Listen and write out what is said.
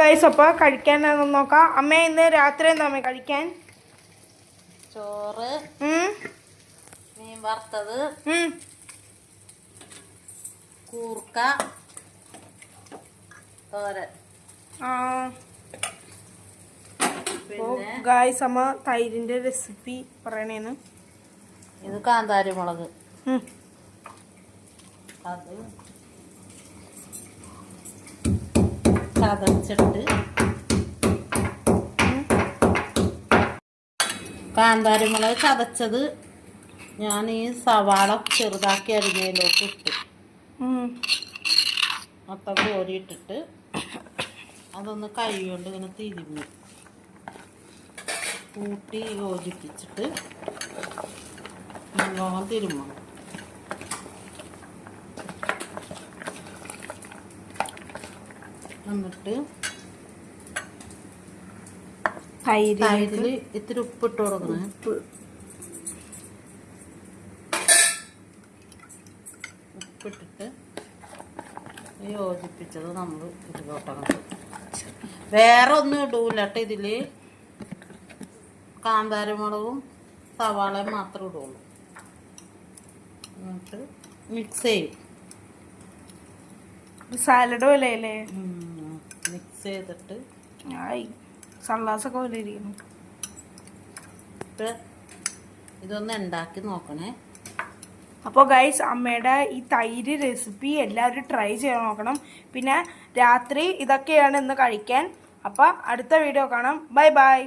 Guys അപ്പോൾ കഴിക്കാനാണെന്ന് നോക്കാം. അമ്മ ഇന്ന് രാത്രി എന്താ അമ്മ കഴിക്കാൻ? ചോറ്, മീൻ വറുത്തത്, കൂർക്ക തോരൻ. പിന്നെ ഗൈസ് അമ്മ തൈരിന്റെ റെസിപ്പി പറയണേന്ന്. ഇത് കാന്താരി മുളക്, അത് ചതച്ചിട്ട് കാന്താരി മുളക് ചതച്ചത് ഞാൻ ഈ സവാള ചെറുതാക്കി അരിഞ്ഞതിലോട്ട് ഇട്ടു. മൊത്തം കോരിയിട്ടിട്ട് അതൊന്ന് കൈ കൊണ്ട് ഇങ്ങനെ തിരുമ്മി കൂട്ടി യോജിപ്പിച്ചിട്ട് നല്ലോണം തിരുമ്മണം. എന്നിട്ട് തൈരിൽ ഇത്തിരി ഉപ്പിട്ട് കൊടുക്കണം. ഉപ്പിട്ടിട്ട് യോജിപ്പിച്ചത് നമ്മൾ ഇതിലോട്ടങ്ങോട്ട്. വേറെ ഒന്നും ഇടൂല കേട്ടോ. ഇതില് കാന്താരി മുളകും സവാളയും മാത്രം ഇടുള്ളൂ. എന്നിട്ട് മിക്സ് ചെയ്യും. സാലഡ് പോലെ അല്ലേ? മിക്സ് ചെയ്തിട്ട് സള്ളാസൊക്കെ പോലെ ഇരിക്കുന്നു. ഇതൊന്ന് ഉണ്ടാക്കി നോക്കണേ. അപ്പോൾ ഗൈസ് അമ്മയുടെ ഈ തൈര് റെസിപ്പി എല്ലാവരും ട്രൈ ചെയ്യാൻ നോക്കണം. പിന്നെ രാത്രി ഇതൊക്കെയാണ് ഇന്ന് കഴിക്കാൻ. അപ്പോൾ അടുത്ത വീഡിയോ കാണാം. Bye bye.